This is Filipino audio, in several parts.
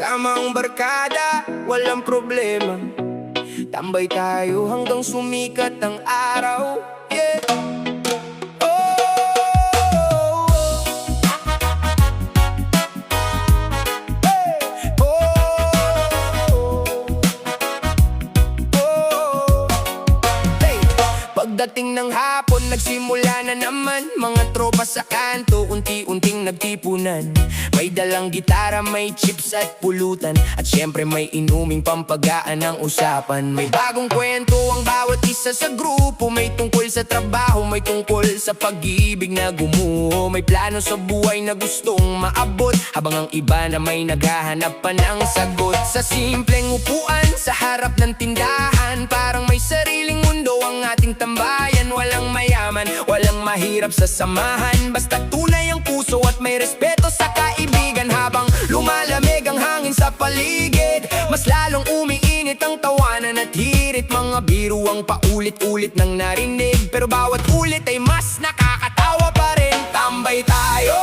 kasama ang barkada, walang problema. Tambay tayo hanggang sumikat ang araw. Yeah. Oh, hey. Hey. Pagdating ng hapon, nagsimula na naman. Mga tropa sa kanto, unti-unting nagtipunan. May dalang gitara, may chips at pulutan. At syempre may inuming pampagaan ng usapan. May bagong kwento ang bawat isa sa grupo. May tungkol sa trabaho, may tungkol sa pag-ibig na gumuho. May plano sa buhay na gustong maabot, habang ang iba na may naghahanap pa ng sagot. Sa simpleng upuan, sa harap ng tindahan, parang may sariling mundo ang ating tambayan. Walang mayaman, walang mahirap sa samahan. Basta tunay ang puso at may respeto sa kaibigan. Habang lumalamig ang hangin sa paligid, mas lalong umiinit ang tawanan at hirit. Mga biro ang paulit-ulit nang narinig, pero bawat ulit ay mas nakakatawa pa rin. Tambay tayo,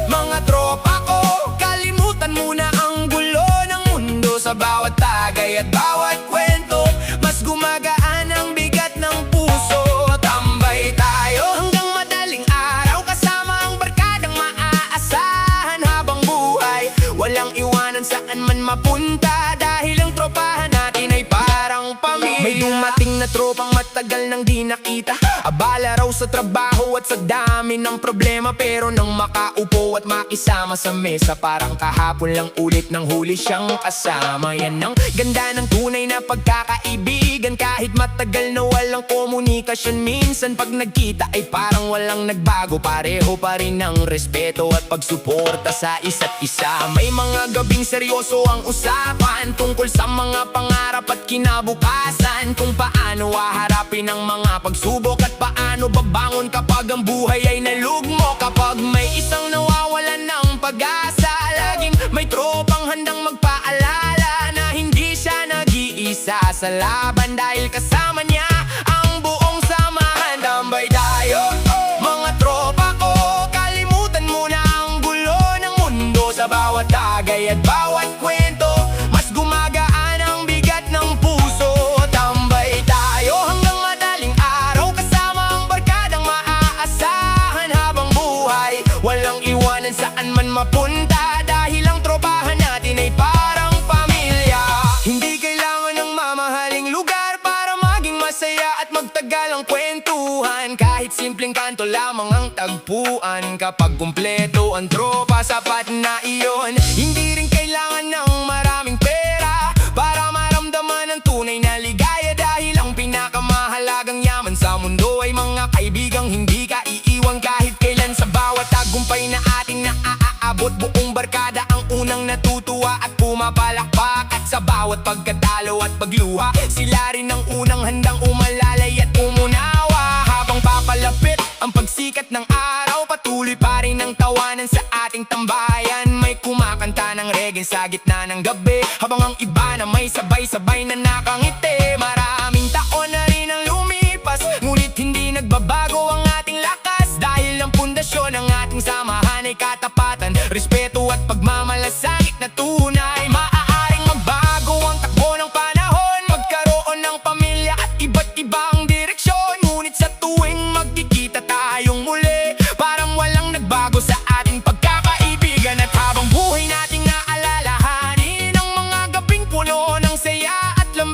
mga tropa ko, kalimutan muna ang gulo ng mundo. Sa bawat tagay at bawat kwento, mas gumagaan ang bigat ng puso. Tambay tayo hanggang madaling araw, kasama ang barkadang maaasahan. Habang buhay, walang iwanan saan man mapunta, dahil ang tropahan natin ay parang pamilya. May dumating na tropang matagal nang di nakita, abala raw sa trabaho at sa dami ng problema. Pero nang makaupo at makisama sa mesa, parang kahapon lang ulit nang huli siyang kasama. Yan ang ganda ng tunay na pagkakaibigan. Kahit matagal na walang komunikasyon, minsan pag nagkita ay parang walang nagbago. Pareho pa rin ang respeto at pagsuporta sa isa't isa. May mga gabing seryoso ang usapan tungkol sa mga pangarap at kinabukasan. Kung paano haharapin ang mga pagsubok at paano babangon kapag ang buhay ay nalugmok. Kapag may isang nawawalan ng pag-asa, laging may tropang handang magpaalala na hindi siya nag-iisa sa laban, dahil kasama niya ang buong samahan. Tambay tayo, mga tropa ko, kalimutan muna ang gulo ng mundo. Sa bawat tagay at bawat kwento, mas gumagaan ang bigat ng puso. Tambay tayo hanggang madaling araw, kasama ang barkadang maaasahan. Habang buhay, walang iwanan saan man mapunta, dahil ang tropahan natin ay parang pamilya. Hindi kailangan ng mamahaling lugar para maging masaya at magtagal ang kwentuhan. Kahit simpleng kanto lamang ang tagpuan, kapag kumpleto ang tropa, sapat na iyon. Hindi rin kailangan ng maraming pera para maramdaman ang tunay na ligaya, dahil ang pinakamahalagang yaman sa mundo ay mga kaibigang hindi ka iiwan kahit kailan. Sa bawat tagumpay na ating naaabot, buong barkada ang unang natutuwa at pumapalakpak. At sa bawat pagkatalo at pagluha, sila rin ang unang handang umalalay at umunawa. Habang papalapit ang pagsikat ng araw, patuloy pa rin ang tawanan sa ating tambayan. May kumakanta ng reggae sa gitna ng gabi, habang ang iba na may sabay-sabay na nakangiti. Maraming taon na rin ang lumipas, ngunit hindi nagbabago ang ating lakas, dahil ang pundasyon ng ating samahan ay katapatan, respeto at pagmamalasakit na tunay. Maaaring magbago ang takbo ng panahon, magkaroon ng pamilya at iba't ibang direksyon, ngunit sa tuwing magkikita tayong muli, parang walang nagbago sa ating pagkakaibigan. At habang buhay nating naalalahanin ang mga gabing puno ng saya at laman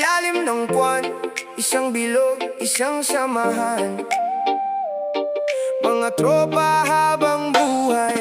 ilalim ng buwan, isang bilog, isang samahan. Mga tropa habang buhay.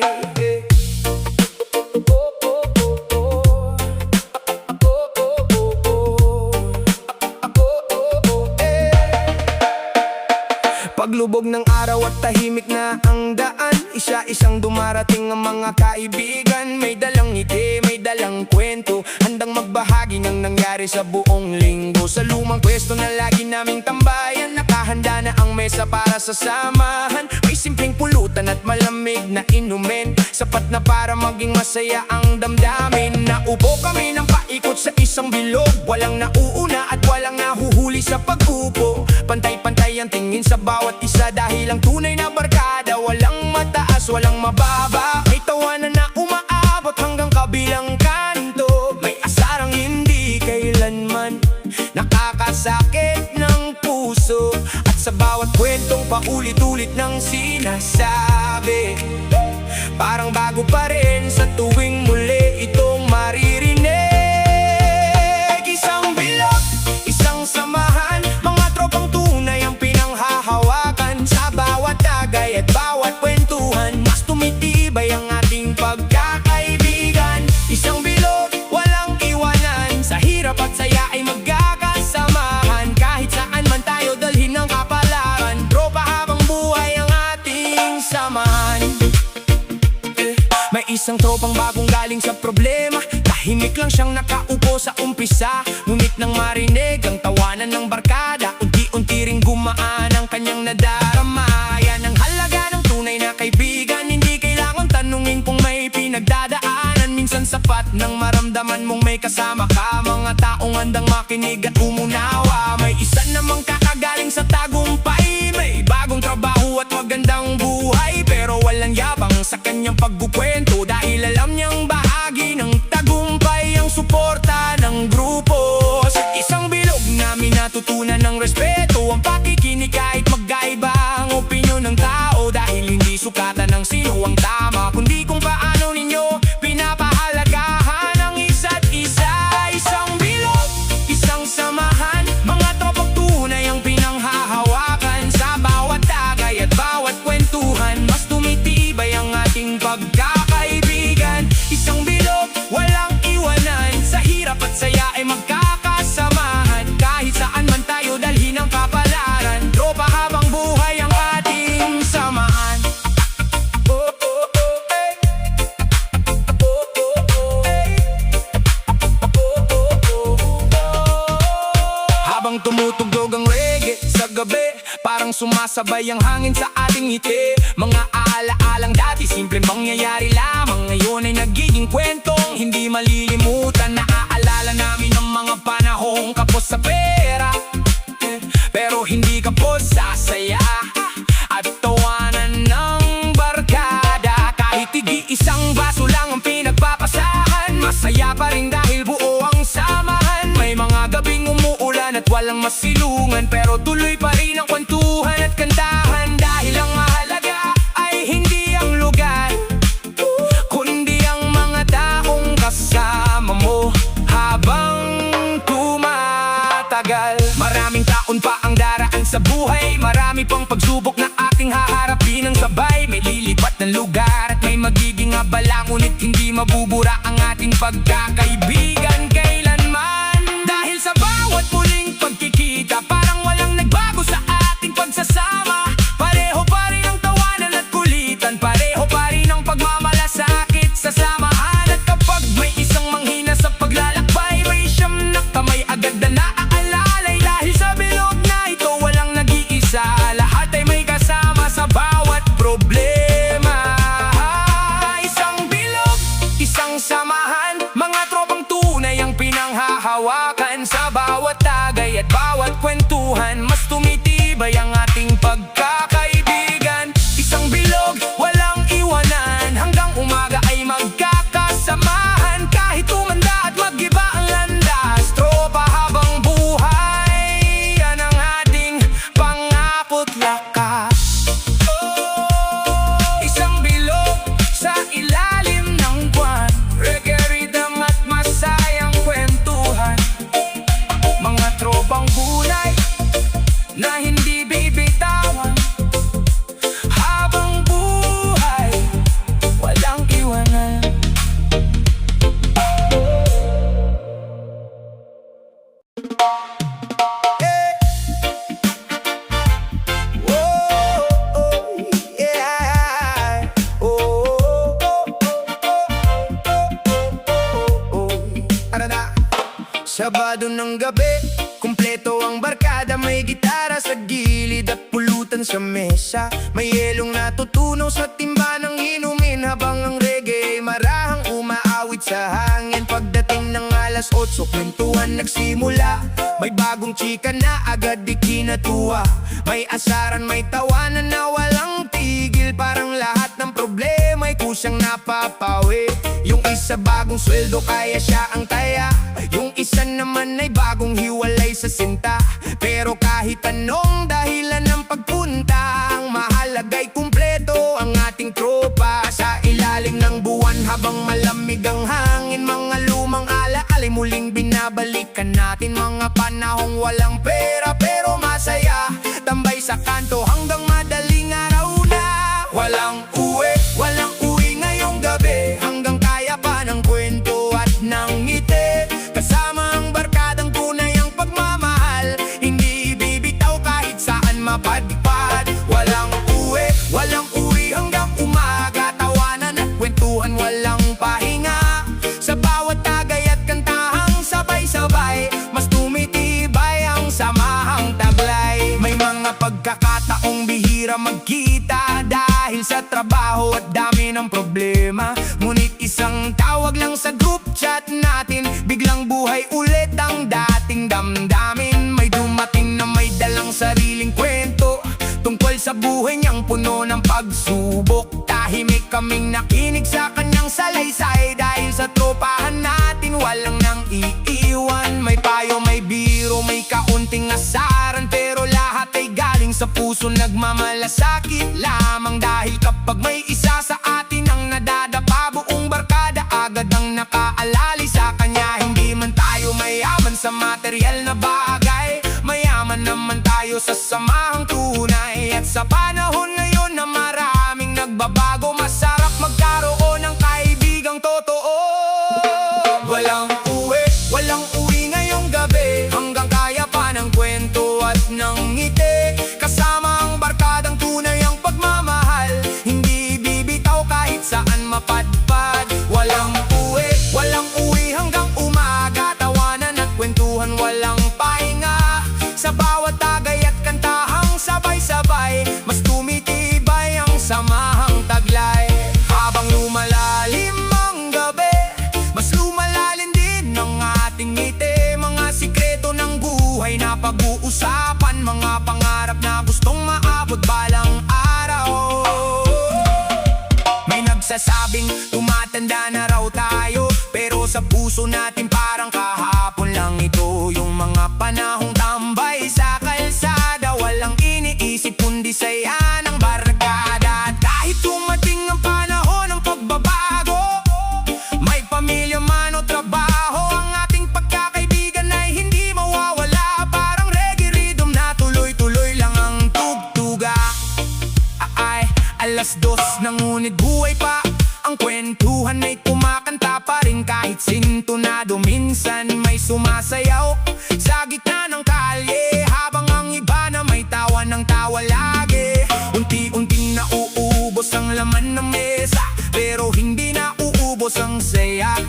Paglubog ng araw at tahimik na ang daan, isa-isang dumarating ang mga kaibigan. May dalang ngiti, may dalang kwento, handang magbahagi ng nangyari sa buong linggo. Sa lumang pwesto na lagi naming tambayan, nakahanda na ang mesa para sa samahan. May simpleng pulutan at malamig na inumin, sapat na para maging masaya ang damdamin. Naupo kami ng paikot sa isang bilog, walang nauuna at walang nahuhuli sa pag-upo. Pantay-pantay ang tingin sa bawat isa, dahil ang tunay na barkada walang mataas, walang mababa. May tawanan na umaabot hanggang kabilang kanto, may asarang hindi kailanman nakakasakit ng puso. At sa bawat kwentong paulit-ulit ng sinasabi, parang bago pa rin sa tuwing muli itong maririnig. Isang bilog, isang samahan, mga tropang tunay ang pinanghahawakan. Sa bawat tagay at bawat kwentuhan, mas tumitibay ang ating pagkakaibigan. Isang bilog, walang iwanan, sa hirap at saya ay magkakasamahan. Kahit saan man tayo dalhin ng kapalaran, tropa habang buhay ang ating samahan. May isang tropang bagong galing sa problema, tahimik lang siyang nakaupo sa umpisa. Ngunit nang marinig ang tawanan ng barkada, unti-unti ring gumaan ang kanyang nadarama. Yan ang halaga ng tunay na kaibigan, hindi kailangan tanungin kung may pinagdadaanan. Minsan sapat nang maramdaman mong may kasama ka, mga taong handang makinig at umunawa. May isa namang kakagaling sa tagumpay, may bagong trabaho at magandang buhay, pero walang yabang sa kanyang pagkukwento, dahil alam niyang bahagi ng tagumpay ang suporta ng grupo. Sa isang bilog namin natutunan ng respeto, ang pakikinig kahit magkaiba ang opinyon ng tao, dahil hindi sukatan ng sino ang tama, kundi kung paano ninyo pinapahalagahan ang isa't isa. Isang bilog, isang samahan, mga tropang tunay ang pinanghahawakan. Sa bawat tagay at bawat kwentuhan, mas tumitibay ang ating pagkakaibigan. Isang bilog, walang iwanan, sa hirap at saya ay magkakasamahan. Kahit saan man tayo dalhin ang kapalaran, tropa habang buhay ang ating samahan. Oh, oh, oh, hey. Oh, oh, oh, hey. Oh, oh, oh, oh. Habang tumutugtog ang reggae sa gabi, parang sumasabay ang hangin sa ating ngiti. Mga alaalang dati simpleng mangyayari lamang, ngayon ay nagiging kwentong hindi malilimutan. Naaalala namin ang mga panahong kapos sa pera, pero hindi kapos sa saya at tawanan ng barkada. Kahit tig-isang baso lang ang pinagpapasahan, masaya pa rin dahil buo ang samahan. May mga gabing umuulan at walang masilungan, pero tuloy pa rin ang kwentuhan at kantahan. Dahil ang mahalaga ay hindi ang lugar, kundi ang mga taong kasama mo habang tumatagal. Maraming taon pa ang daraan sa buhay, marami pang pagsubok na ating haharapin ng sabay. May lilipat ng lugar at may magiging abala, ngunit hindi mabubura ang ating pagkakaibigan kailanman. Dahil sa bawat muling pagkikita, parang walang nagbago sa ating pagsasama. Pareho pa rin ang tawanan at kulitan, pareho pa rin ang pagmamalasakit sa samahan. At kapag may isang manghina sa paglalakbay, may siyam na kamay agad na naaalalay. Dahil sa bilog na ito walang nag-iisa, lahat ay may kasama sa bawat problema. Isang bilog, isang samahan, mga tropang tunay na hindi bibitawan. Habang buhay, walang iwanan. Sabado ng gabi, kumpleto ang barkada. May gitara sa gilid at pulutan sa mesa. May yelong natutunaw sa timba ng inumin, habang ang reggae marahang umaawit sa hangin. Pagdating ng alas 8, kwentuhan nagsimula. May bagong chika na agad di kinatuwa. May asaran, may tawanan na walang tigil. Parang lahat ng problema ay kusang napapawi. Yung isa bagong sweldo kaya siya ang taya, yung isa naman ay bagong hiwalay sa sinta. Pero kahit anong dahilan ng pagpunta, ang mahalaga'y kumpleto ang ating tropa. Sa ilalim ng buwan habang malamig ang hangin, mga lumang alaalay muling binabalikan natin. Mga panahong walang pera pero masaya, tambay sa kanto hanggang madaling araw na. Walang uwi ngayong gabi, hanggang kaya pa ng kwento at ng ngiti. Kasama ang barkadang tunay ang pagmamahal, hindi bibitaw kahit saan mapadpad. Walang uwi hanggang umaga, tawanan at kwentuhan walang pahinga. Sa bawat tagay at kantahang sabay-sabay, mas tumitibay ang samahang taglay. May mga pagkakataong bihira magkita dahil sa trabaho at dami ng problema. Ngunit isang tawag lang sa group chat natin, biglang buhay ulit ang dating damdamin. May dumating na may dalang sariling kwento tungkol sa buhay niyang puno ng pagsubok. Tahimik kaming nakinig sa kanyang salaysay, dahil sa tropahan natin walang nang iiwan. May payo, may biro, may kaunting asaran, pero lahat ay galing sa puso, nagmamalasakit lamang. Dahil kapag may isa sa atin ang nadadapa, buong barkada agad ang nakaalali sa kanya. Hindi man tayo mayaman sa material na bagay, mayaman naman tayo sa samahang tunay. At sa panahon ngayon na maraming nagbabago, masarap magkaroon ng kaibigang totoo. Walang uwi ngayong gabi, hanggang kaya pa ng kwento at ng ngiti. Kasama ang barkadang tunay ang pagmamahal, hindi bibitaw kahit saan mapadpad. Walang uwi hanggang umaga, tawanan at kwentuhan walang pahinga. Sa bawat tagay at kantahang sabay-sabay, mas tumitibay ang samahang taglay. Habang lumalalim ang gabi, mas lumalalim din ang ating ngiti. Mga sikreto ng buhay na pag-uusapan, mga pangarap na gustong maabot balang araw. May nagsasabing tumatanda na raw tayo, pero sa puso natin parang kahapon lang ito. Yung mga panahong tambay sa kalsada, walang iniisip kundi saya ng barkada. At kahit dumating ang panahon ng pagbabago, may pamilya man o trabaho, ang ating pagkakaibigan ay hindi mawawala. Parang reggae rhythm na tuloy-tuloy lang ang tugtuga. Alas 2 na ngunit buhay pa ang kwentuhan, ay kumakanta pa rin kahit sintonado. Minsan may sumasayaw sa gitna ng kalye, habang ang iba na may tawa ng tawa lagi. Unti-unting nauubos ang laman ng mesa, pero hindi nauubos ang saya.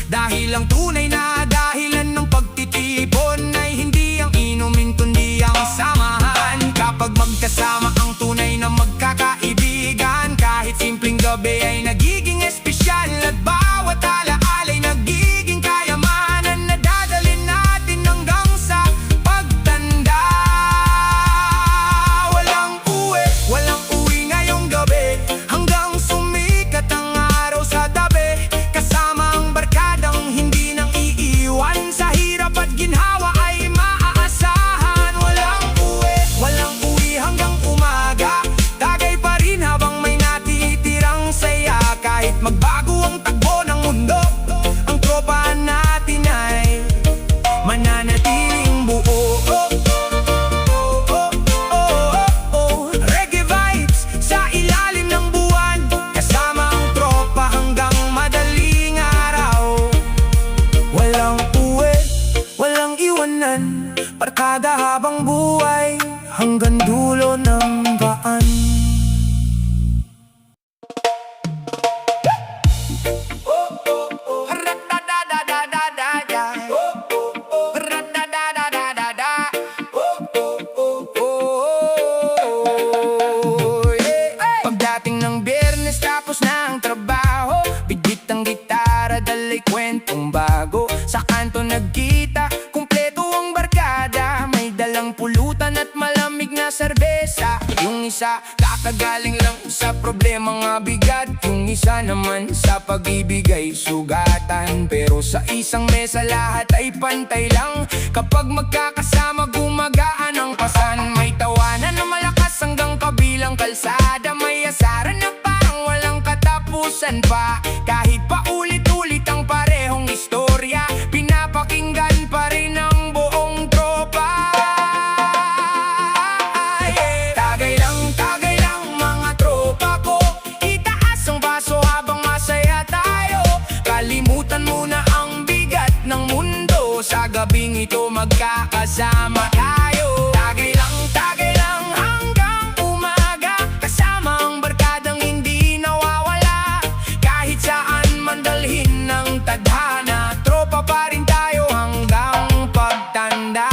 Dahil ang tunay na dahilan ng pagtitipon ay hindi ang inumin kundi ang samahan. Kapag magkasama ang tunay na magkakaibigan, kahit simpleng gabi ay nagiging espesyal. At bawat alaalay nagiging kayamanan na dadalhin natin hanggang sa pagtanda. Walang uwi ngayong gabi, hanggang sumikat ang araw sa tabi. Kasama ang barkadang hindi nang iiwan. hanggang dulo ng daan. Pagdating ng Biyernes tapos na ang trabaho, bigit ang gitara, dalay kwentong bago. Sa kanto nagkita, kumpleto ang barkada, may dalang pulutan at malamig na serbesa. Yung isa kakagaling lang sa problema nga bigat, yung isa naman sa pag-ibig ay sugatan. Pero sa isang mesa lahat ay pantay lang, kapag magkakasama gumagaan ang pasan. May tawanan na malakas hanggang kabilang kalsada, may asaran na parang walang katapusan pa. Kahit pa ulit-ulit ang parehong istorya, pinapakinggan pa rin ang buong tropa. Tagay lang mga tropa ko, itaas ang baso habang masaya tayo. Kalimutan mo na ang bigat ng mundo, sa gabing ito magkakasama tayo. Tagay lang hanggang umaga, kasama ang barkadang hindi nawawala. Kahit saan man dalhin ng tadhana, tropa pa rin tayo hanggang pagtanda.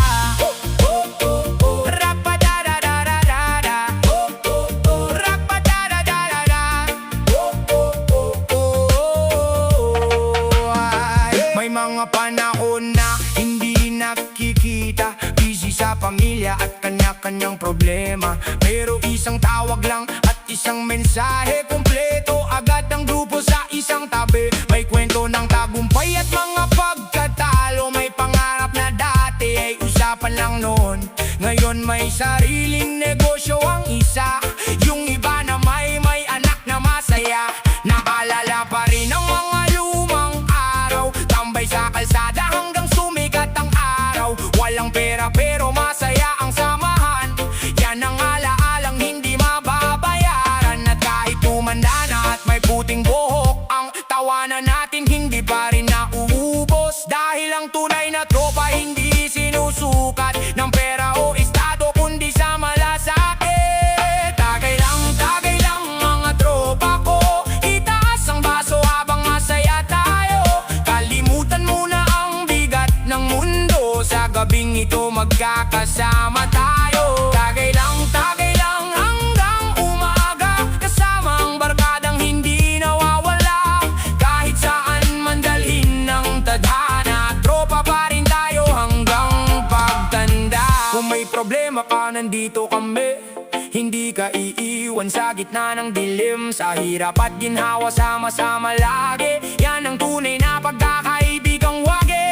May mga panahon na hindi nakikita, busy sa pamilya at kanya-kanyang problema. Pero isang tawag lang at isang mensahe, kumpleto agad ang grupo sa isang tabi. May kwento ng tagumpay at mga pagkatalo, may pangarap na dati ay usapan lang noon. Ngayon may sariling negosyo ang isa, yung iba na may anak na masaya. Naalala pa rin ang mga lumang araw, tambay sa kalsada hanggang sumikat ang araw. Walang pera pero masaya ang samahan, yan ang alaalang hindi mababayaran. At kahit tumanda na at may puting buhok, ang tawanan natin hindi pa rin nauubos. Dahil ang tunay na tropa hindi sinusukat ng pera o estado, kundi sa malasakit. Tagay lang mga tropa ko, itaas ang baso habang masaya tayo. Kalimutan mo na ang bigat ng mundo, sa gabing ito magkakasama tayo. Tagay lang hanggang umaga, kasama ang barkadang hindi nawawala. Kahit saan man dalhin ng tadhana, tropa pa rin tayo hanggang pagtanda. Kung may problema ka, nandito kami, hindi ka iiwan sa gitna ng dilim. Sa hirap at ginhawa, sama-sama lagi, yan ang tunay na pagkakaibigang wagi.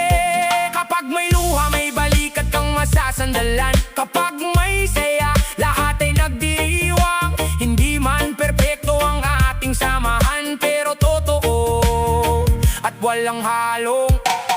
Kapag may luha, may balikat kang masasandalan. Kapag may saya, lahat ay nagdiriwang. Hindi man perpekto ang ating samahan, pero totoo at walang halong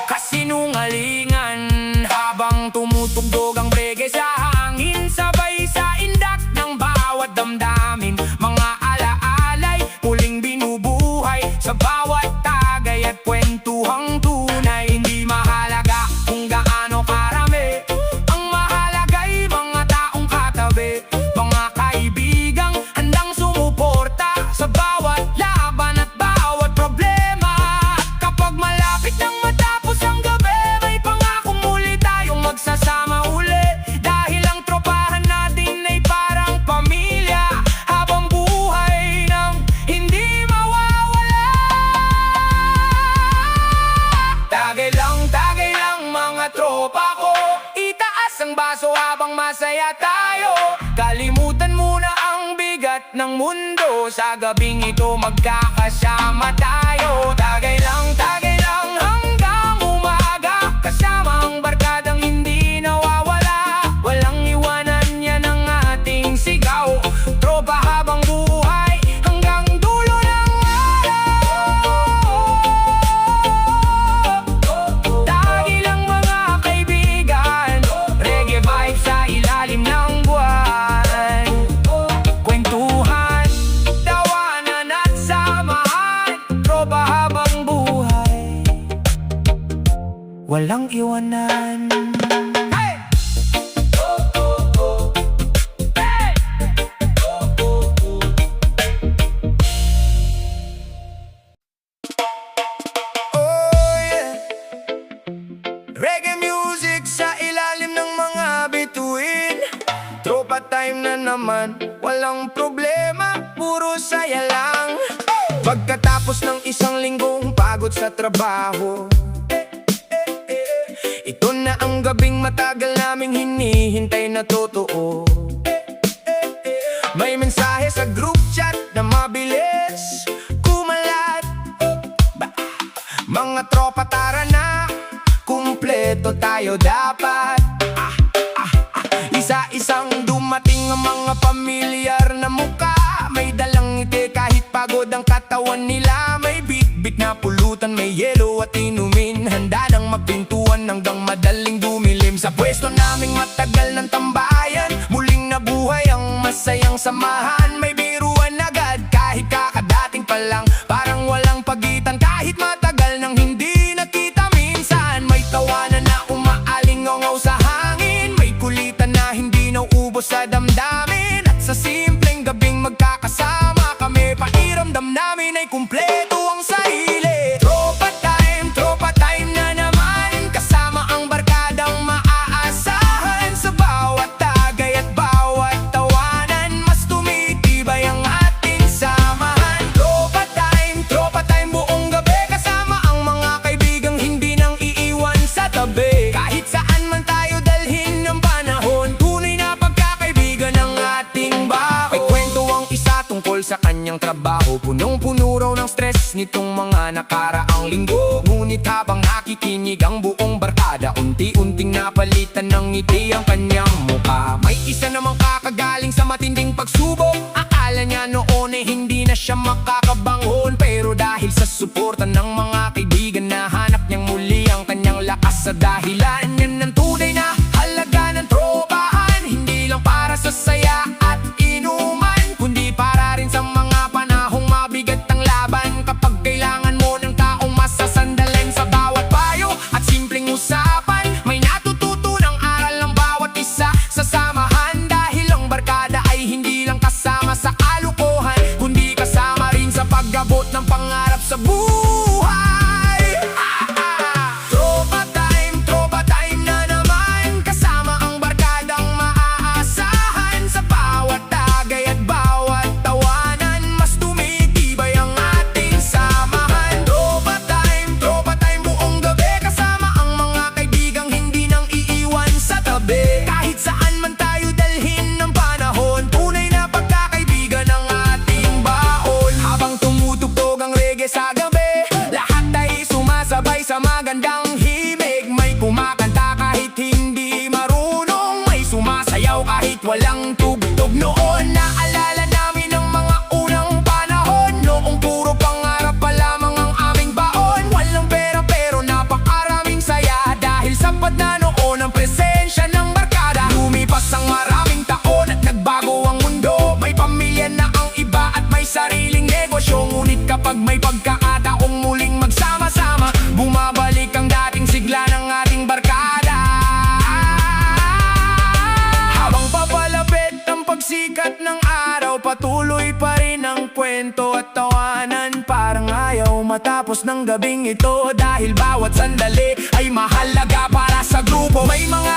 kasinungalingan. Habang tumutugtog ang reggae sa hangin, sabay sa indak ng bawat damdamin, mga alaalay muling binubuhay sa bawat tagay at kwentuhang tunay. Hindi mahalaga kung gaano karami, ang mahalaga'y mga taong katabi, mga kaibigang handang sumuporta sa bawat laban at bawat problema. Kapag malapit nang matapos ang gabi, may pangakong muli tayong magsasama uli. Dahil ang tropahan natin ay parang pamilya, habang buhay nang hindi mawawala. Tagay lang mga tropa ko, itaas ang baso habang masaya tayo. Kalimutan mo na ang bigat ng mundo, sa gabing ito magkakasama tayo. Tagay lang hanggang umaga, kasama ang barkadang hindi nawawala. Walang iwanan, yan ang ating sigaw, tropa habang buhay hanggang dulo ng araw. Tagay lang mga kaibigan, reggae vibe sa ilalim ng buwan. Kwentuhan, tawanan at samahan, tropa habang buhay, walang iwanan. Hey! tropa time na naman, walang problema, puro saya lang. Pagkatapos ng isang linggong pagod sa trabaho, ito na ang gabing matagal naming hinihintay na totoo. May mensahe sa group chat na mabilis kumalat. Mga tropa tara na, kumpleto tayo dapat. Isa-isang dumating ang mga pamilyar na muka. May dalang ngiti kahit pagod ang katawan nila. May bit-bit na pulutan, may yelo at inumin. Handa nang magpintuan hanggang madaling dumilim. Sa pwesto naming matagal ng tambayan, muling nabuhay ang masayang samahan. May biruan agad kahit kakadating pa lang. Parang walang pagitan kahit matagal nang hindi nakita minsan. May tawanan na umaalingaw sa hangin. May kulitan na hindi nauubos sa damdamin. At sa simpleng gabing magkakasama kami, pakiramdam namin ay kumpleto ang sarili. Tropa time na naman, kasama ang barkadang maaasahan. Sa bawat tagay at bawat tawanan, mas tumitibay ang ating samahan. Tropa time buong gabi, kasama ang mga kaibigang hindi nang iiwan sa tabi. Kahit saan man tayo dalhin ng panahon, tunay na pagkakaibigan ang ating baho. May kwento ang isa tungkol sa kanyang trabaho, punong-puno raw ng stress nitong mga nakaraang linggo. Ngunit habang nakikinig ang buong barkada, unti-unting napalitan ng ngiti ang kanyang mukha. May isa namang kakagaling sa matinding pagsubok. Akala niya noon ay hindi na siya makakabangon, pero dahil sa suporta ng mga kaibigan, nahanap niyang muli ang kanyang lakas. Sa dahilan yan ng tunay na halaga ng tropahan, hindi lang para sa saya at inuman, kundi para rin sa mga panahong mabigat ang laban. Kapag kailangan mo ng taong masasandalin, sa bawat payo at simpleng usapan, may natututunang aral ng bawat isa sa samahan. Dahil ang barkada ay hindi lang kasama sa kalukuhan, kundi kasama rin sa pag-abot ng pangarap sa buhay. Tropa time na naman, kasama ang barkadang maaasahan. Sa bawat tagay at bawat tawanan, mas tumitibay ang ating samahan. Tropa time buong gabi, kasama ang mga kaibigang hindi nang iiwan sa tabi. Kahit saan man tayo dalhin ng panahon, tunay na pagkakaibigan ang ating baon. Habang tumutugtog ang reggae sa gabi, lahat ay sumasabay sa magandang himig. May kumakanta kahit hindi marunong, may sumasayaw kahit walang tugtog. Noon naalala namin ang mga unang panahon, noong puro pangarap pa lamang ang aming baon. Walang pera pero napakaraming saya, dahil sapat na noon ang presensya ng barkada. Lumipas ang maraming taon at nagbago ang mundo. May pamilya na ang iba at may sariling negosyo. Ngunit kapag may pagkakataong muling magsama-sama, bumabalik ang dating sigla ng ating barkada. Habang papalapit ang pagsikat ng araw, patuloy pa rin ang kwento at tawanan. Parang ayaw matapos ng gabing ito, dahil bawat sandali ay mahalaga para sa grupo. May mga